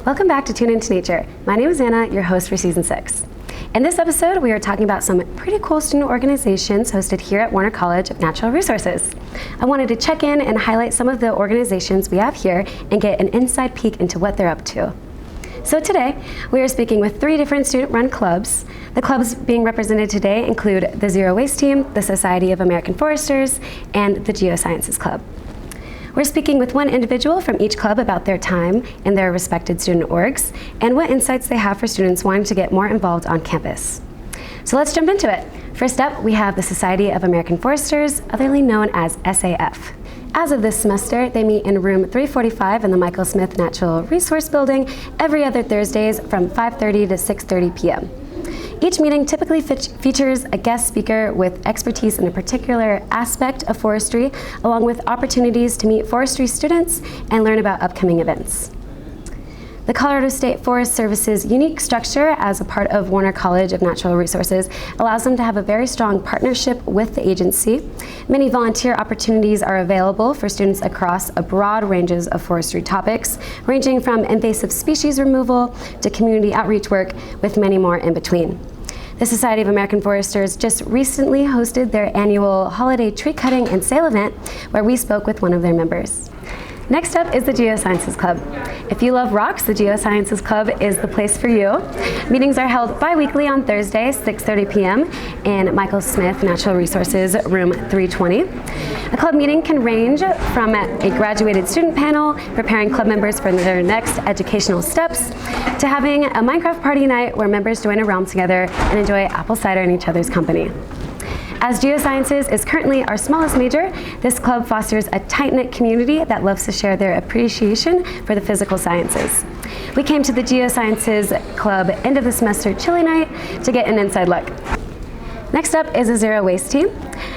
Welcome back to Tune Into Nature. My name is Anna, your host for Season 6. In this episode, we are talking about some pretty cool student organizations hosted here at Warner College of Natural Resources. I wanted to check in and highlight some of the organizations we have here and get an inside peek into what they're up to. So today, we are speaking with 3 different student-run clubs. The clubs being represented today include the Zero Waste Team, the Society of American Foresters, and the Geosciences Club. We're speaking with one individual from each club about their time in their respected student orgs and what insights they have for students wanting to get more involved on campus. So let's jump into it. First up, we have the Society of American Foresters, otherly known as SAF. As of this semester, they meet in room 345 in the Michael Smith Natural Resource Building every other Thursdays from 5:30 to 6:30 p.m. Each meeting typically features a guest speaker with expertise in a particular aspect of forestry, along with opportunities to meet forestry students and learn about upcoming events. The Colorado State Forest Service's unique structure as a part of Warner College of Natural Resources allows them to have a very strong partnership with the agency. Many volunteer opportunities are available for students across a broad ranges of forestry topics, ranging from invasive species removal to community outreach work, with many more in between. The Society of American Foresters just recently hosted their annual holiday tree cutting and sale event, where we spoke with one of their members. Next up is the Geosciences Club. If you love rocks, the Geosciences Club is the place for you. Meetings are held bi-weekly on Thursdays, 6:30 p.m. in Michael Smith Natural Resources, room 320. A club meeting can range from a graduated student panel preparing club members for their next educational steps to having a Minecraft party night where members join a realm together and enjoy apple cider in each other's company. As Geosciences is currently our smallest major, this club fosters a tight-knit community that loves to share their appreciation for the physical sciences. We came to the Geosciences Club end of the semester chili night to get an inside look. Next up is the Zero Waste Team.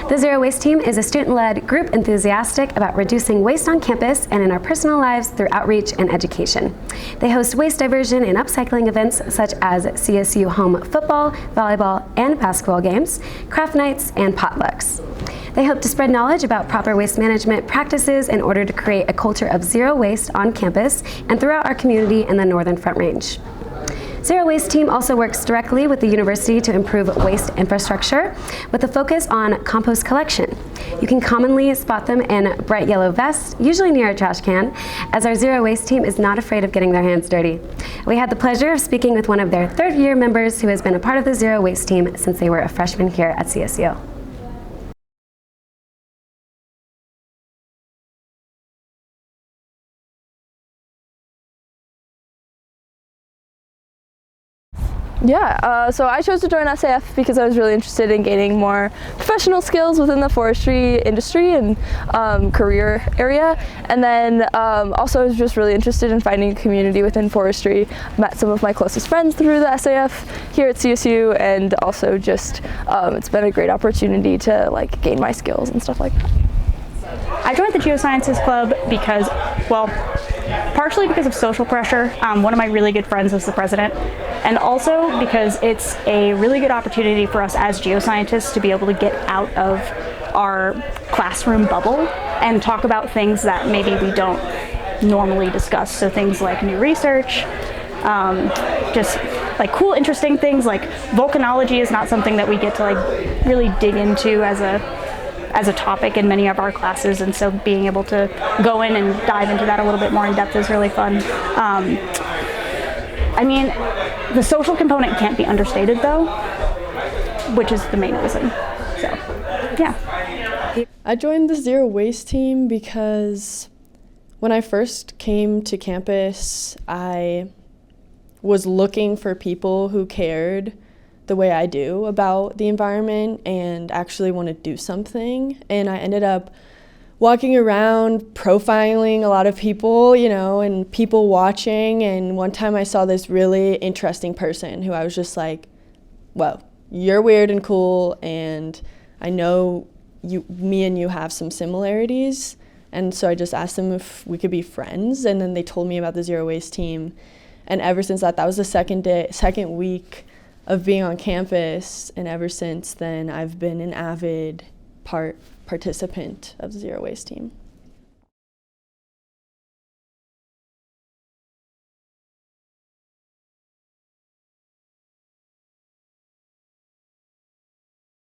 The Zero Waste Team is a student-led group enthusiastic about reducing waste on campus and in our personal lives through outreach and education. They host waste diversion and upcycling events such as CSU home football, volleyball, and basketball games, craft nights, and potlucks. They hope to spread knowledge about proper waste management practices in order to create a culture of zero waste on campus and throughout our community in the Northern Front Range. Zero Waste Team also works directly with the university to improve waste infrastructure with a focus on compost collection. You can commonly spot them in bright yellow vests, usually near a trash can, as our Zero Waste Team is not afraid of getting their hands dirty. We had the pleasure of speaking with one of their third-year members who has been a part of the Zero Waste Team since they were a freshman here at CSU. Yeah, so I chose to join SAF because I was really interested in gaining more professional skills within the forestry industry and career area. And then also I was just really interested in finding a community within forestry. Met some of my closest friends through the SAF here at CSU, and also just it's been a great opportunity to gain my skills and stuff like that. I joined the Geosciences Club because, well, partially because of social pressure. One of my really good friends is the president, and also because it's a really good opportunity for us as geoscientists to be able to get out of our classroom bubble and talk about things that maybe we don't normally discuss. So things like new research, just cool, interesting things like volcanology is not something that we get to really dig into as a topic in many of our classes, and so being able to go in and dive into that a little bit more in depth is really fun. I mean, the social component can't be understated though, which is the main reason. So, yeah. I joined the Zero Waste Team because when I first came to campus, I was looking for people who cared the way I do about the environment and actually want to do something. And I ended up walking around profiling a lot of people, and people watching. And one time I saw this really interesting person who I was just like, whoa, you're weird and cool, and I know me and you have some similarities. And so I just asked them if we could be friends, and then they told me about the Zero Waste Team. And ever since that was the second week of being on campus, and ever since then I've been an avid participant of the Zero Waste Team.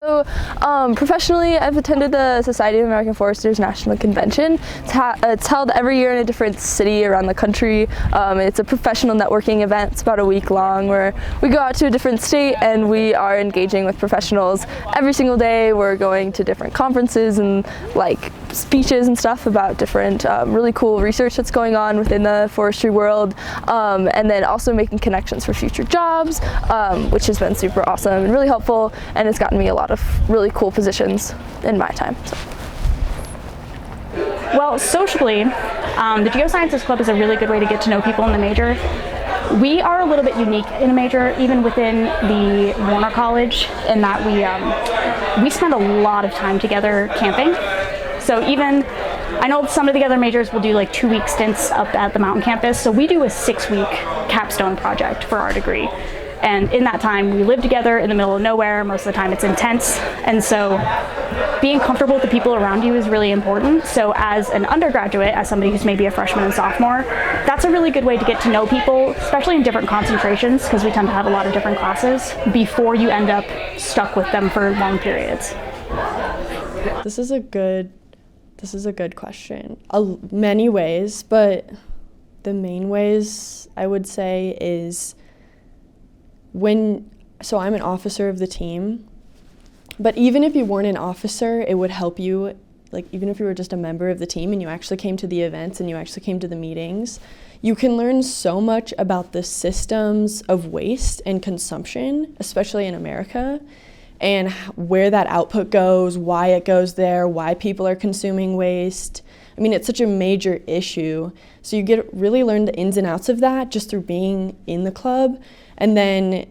So professionally, I've attended the Society of American Foresters National Convention. It's held every year in a different city around the country. It's a professional networking event. It's about a week long where we go out to a different state and we are engaging with professionals every single day. We're going to different conferences and like speeches and stuff about different really cool research that's going on within the forestry world, and then also making connections for future jobs, which has been super awesome and really helpful, and it's gotten me a lot of really cool positions in my time. So. Well, socially, the Geosciences Club is a really good way to get to know people in the major. We are a little bit unique in a major, even within the Warner College, in that we spend a lot of time together camping. So even, I know some of the other majors will do like 2-week stints up at the mountain campus, so we do a 6-week capstone project for our degree. And in that time, we live together in the middle of nowhere. Most of the time it's intense. And so being comfortable with the people around you is really important. So as an undergraduate, as somebody who's maybe a freshman and sophomore, that's a really good way to get to know people, especially in different concentrations, because we tend to have a lot of different classes, before you end up stuck with them for long periods. This is a good question. Many ways, but the main ways I would say is so I'm an officer of the team, but even if you weren't an officer, it would help you, like even if you were just a member of the team and you actually came to the events and you actually came to the meetings, you can learn so much about the systems of waste and consumption, especially in America, and where that output goes, why it goes there, why people are consuming waste. I mean, it's such a major issue. So you really learn the ins and outs of that just through being in the club. And then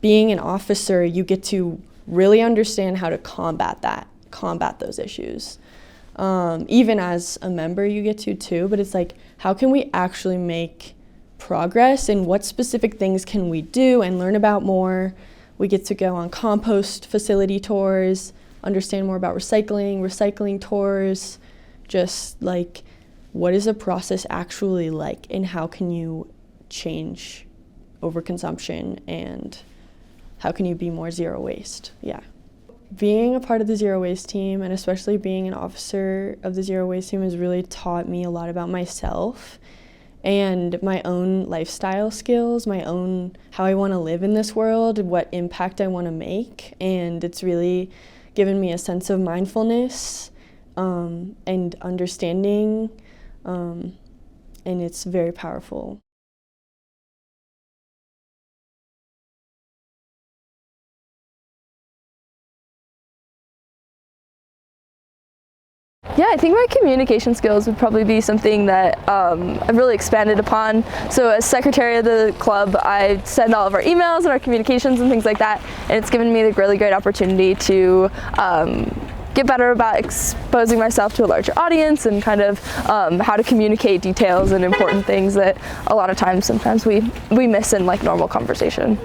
being an officer, you get to really understand how to combat those issues. Even as a member, you get to too, but it's like, how can we actually make progress and what specific things can we do and learn about more? We get to go on compost facility tours, understand more about recycling tours, just like what is a process actually like and how can you change overconsumption and how can you be more zero waste? Yeah. Being a part of the zero waste team and especially being an officer of the zero waste team has really taught me a lot about myself and my own lifestyle skills, how I want to live in this world, what impact I want to make, and it's really given me a sense of mindfulness and understanding, and it's very powerful. Yeah, I think my communication skills would probably be something that I've really expanded upon. So as secretary of the club, I send all of our emails and our communications and things like that, and it's given me the really great opportunity to get better about exposing myself to a larger audience and kind of how to communicate details and important things that a lot of times sometimes we miss in like normal conversation.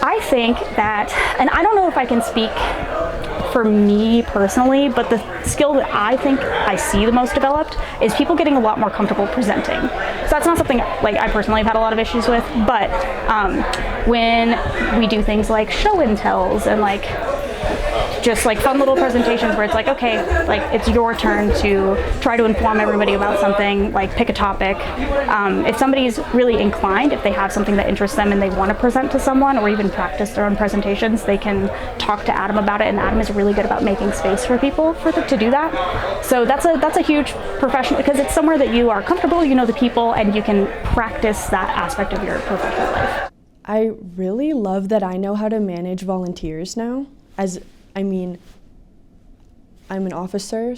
I think that, and I don't know if I can speak for me personally, but the skill that I think I see the most developed is people getting a lot more comfortable presenting. So that's not something like I personally have had a lot of issues with, but when we do things like show and tells and like just like fun little presentations where it's like, okay, like it's your turn to try to inform everybody about something, like pick a topic. If somebody's really inclined, if they have something that interests them and they want to present to someone or even practice their own presentations, they can talk to Adam about it, and Adam is really good about making space for people to do that. So that's a huge profession because it's somewhere that you are comfortable, you know the people, and you can practice that aspect of your professional life. I really love that I know how to manage volunteers now. I'm an officer,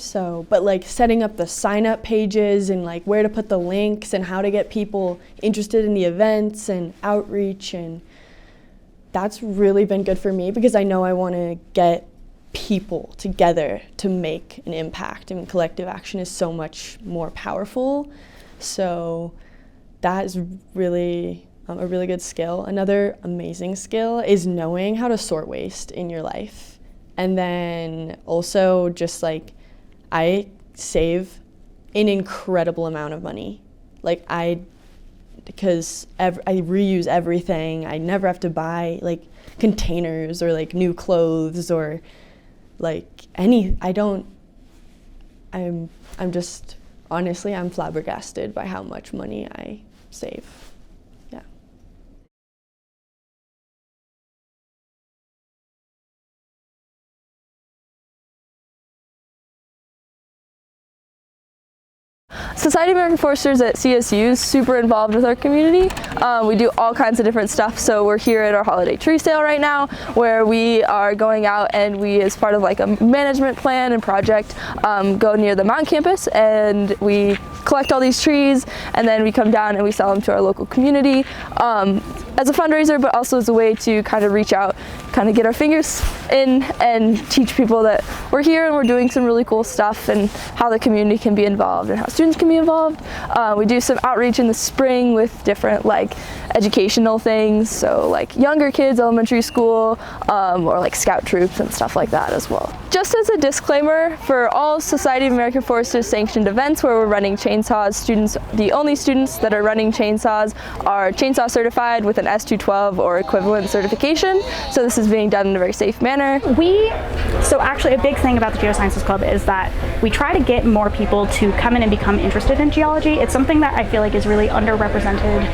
but like setting up the sign-up pages and like where to put the links and how to get people interested in the events and outreach, and that's really been good for me because I know I want to get people together to make an impact, and collective action is so much more powerful. So that is really a really good skill. Another amazing skill is knowing how to sort waste in your life. And then also just like I save an incredible amount of money. Because I reuse everything. I never have to buy, like containers or like new clothes or like I'm just, honestly, I'm flabbergasted by how much money I save. Yeah. Society of American Foresters at CSU is super involved with our community. We do all kinds of different stuff. So we're here at our holiday tree sale right now, where we are going out and we, as part of like a management plan and project, go near the mountain campus and we collect all these trees, and then we come down and we sell them to our local community as a fundraiser, but also as a way to kind of reach out, kind of get our fingers in and teach people that we're here and we're doing some really cool stuff and how the community can be involved and how students can be involved. We do some outreach in the spring with different like educational things, so like younger kids, elementary school, or like scout troops and stuff like that as well. Just as a disclaimer, for all Society of American Foresters sanctioned events where we're running chainsaws, the only students that are running chainsaws are chainsaw certified with an S212 or equivalent certification, so this is being done in a very safe manner. So actually a big thing about the Geosciences Club is that we try to get more people to come in and become interested in geology. It's something that I feel like is really underrepresented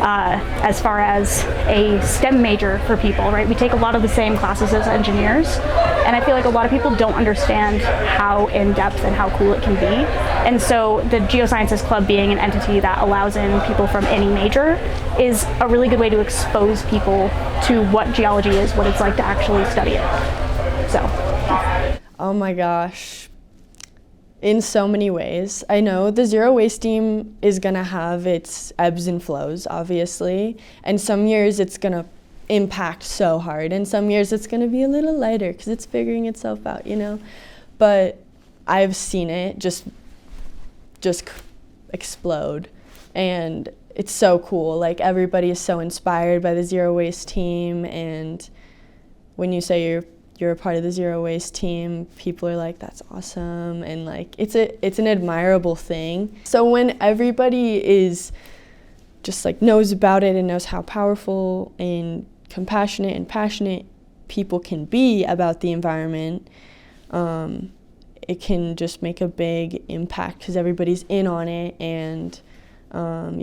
as far as a STEM major for people, right? We take a lot of the same classes as engineers, and I feel like a lot of people don't understand how in-depth and how cool it can be. And so the Geosciences Club, being an entity that allows in people from any major, is a really good way to expose people to what geology is, what it's like to actually study it. So. Oh my gosh. In so many ways. I know the zero waste team is gonna have its ebbs and flows, obviously, and some years it's gonna impact so hard, and some years it's gonna be a little lighter because it's figuring itself out, you know? But I've seen it just explode, and it's so cool. Like, everybody is so inspired by the zero waste team, and when you say you're a part of the zero waste team, people are like, that's awesome, and like it's an admirable thing. So when everybody is just like knows about it and knows how powerful and compassionate and passionate people can be about the environment, it can just make a big impact because everybody's in on it, and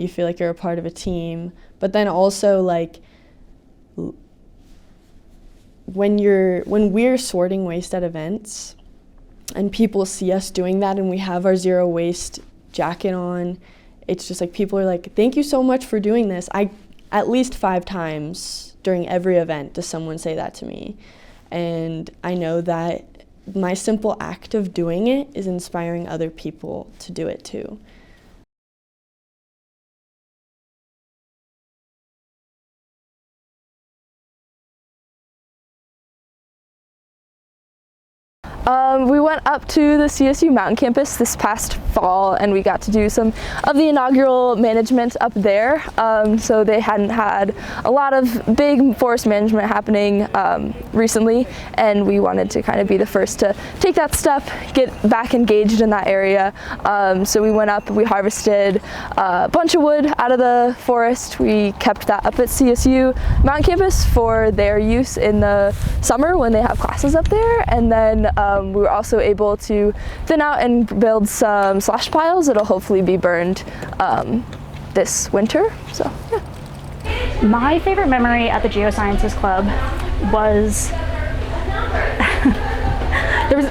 you feel like you're a part of a team. But then also, like, when we're sorting waste at events and people see us doing that and we have our zero waste jacket on, it's just like people are like, thank you so much for doing this. At least 5 times during every event does someone say that to me. And I know that my simple act of doing it is inspiring other people to do it too. We went up to the CSU Mountain Campus this past fall, and we got to do some of the inaugural management up there. So they hadn't had a lot of big forest management happening recently, and we wanted to kind of be the first to take that step, get back engaged in that area. So we went up, we harvested a bunch of wood out of the forest. We kept that up at CSU Mountain Campus for their use in the summer when they have classes up there, and then we were also able to thin out and build some slush piles that'll hopefully be burned this winter. So, yeah. My favorite memory at the Geosciences Club was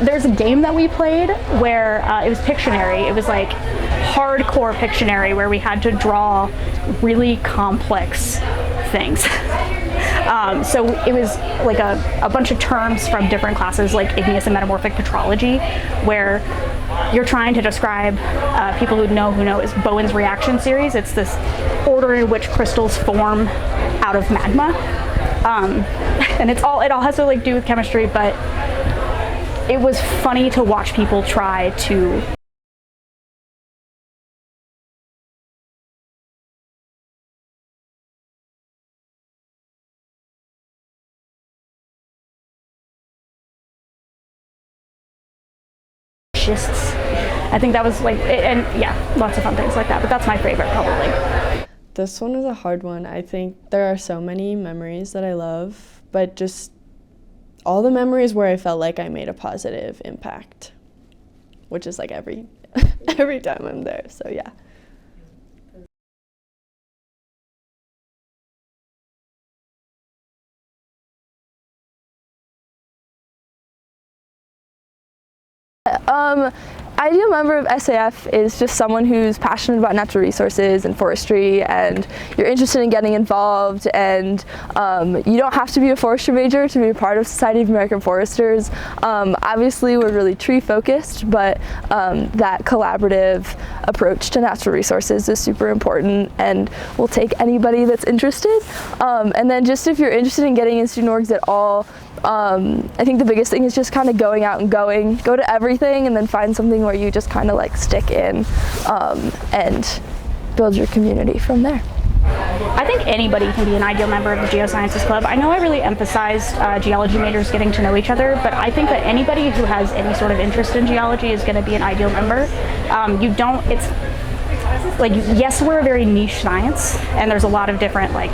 there's a game that we played where it was Pictionary. It was like hardcore Pictionary where we had to draw really complex things. So it was like a bunch of terms from different classes, like igneous and metamorphic petrology, where you're trying to describe, people who know is Bowen's reaction series. It's this order in which crystals form out of magma, and it all has to like do with chemistry. But it was funny to watch people try to schists. I think that was like, and yeah, lots of fun things like that, but that's my favorite probably. This one is a hard one. I think there are so many memories that I love, but just all the memories where I felt like I made a positive impact, which is like every time I'm there, so yeah. Ideal member of SAF is just someone who's passionate about natural resources and forestry, and you're interested in getting involved, and you don't have to be a forestry major to be a part of Society of American Foresters. Obviously we're really tree focused, but that collaborative approach to natural resources is super important, and we'll take anybody that's interested. And then just if you're interested in getting in student orgs at all, I think the biggest thing is just kind of going out and go to everything, and then find something where you just kind of like stick in and build your community from there. I think anybody can be an ideal member of the Geosciences Club. I know I really emphasized geology majors getting to know each other, but I think that anybody who has any sort of interest in geology is going to be an ideal member. It's like, yes, we're a very niche science, and there's a lot of different like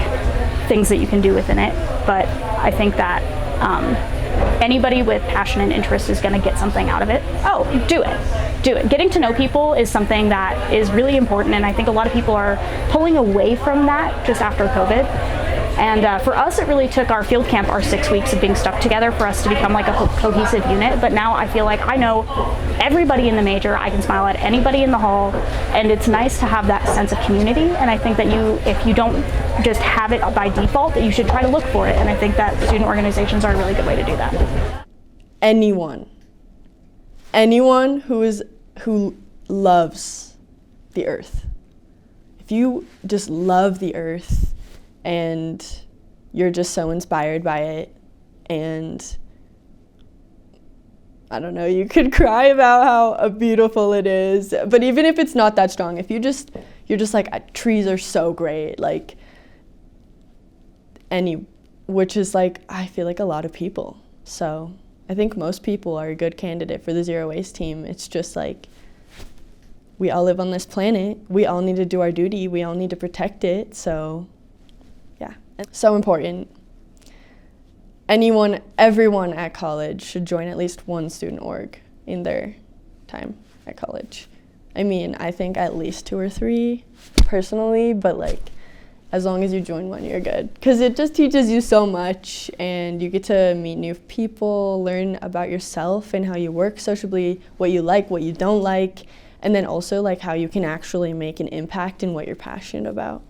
things that you can do within it, but I think that anybody with passion and interest is going to get something out of it. Oh, do it. Getting to know people is something that is really important, and I think a lot of people are pulling away from that just after COVID. And for us, it really took our field camp, our 6 weeks of being stuck together, for us to become like a cohesive unit. But now I feel like I know everybody in the major. I can smile at anybody in the hall, and it's nice to have that sense of community. And I think that if you don't just have it by default, that you should try to look for it. And I think that student organizations are a really good way to do that. Anyone who loves the earth. If you just love the earth and you're just so inspired by it, and I don't know, you could cry about how beautiful it is, but even if it's not that strong, if you're just like, trees are so great, like which is like, I feel like a lot of people. So I think most people are a good candidate for the Zero Waste team. It's just like, we all live on this planet. We all need to do our duty. We all need to protect it. So yeah, it's so important. Everyone at college should join at least one student org in their time at college. I mean, I think at least 2 or 3 personally, but like, as long as you join one, you're good. Because it just teaches you so much, and you get to meet new people, learn about yourself and how you work sociably, what you like, what you don't like, and then also like how you can actually make an impact in what you're passionate about.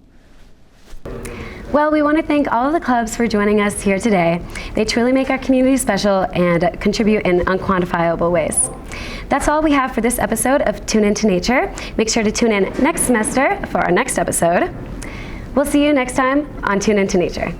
Well, we want to thank all of the clubs for joining us here today. They truly make our community special and contribute in unquantifiable ways. That's all we have for this episode of Tune Into Nature. Make sure to tune in next semester for our next episode. We'll see you next time on Tune Into Nature.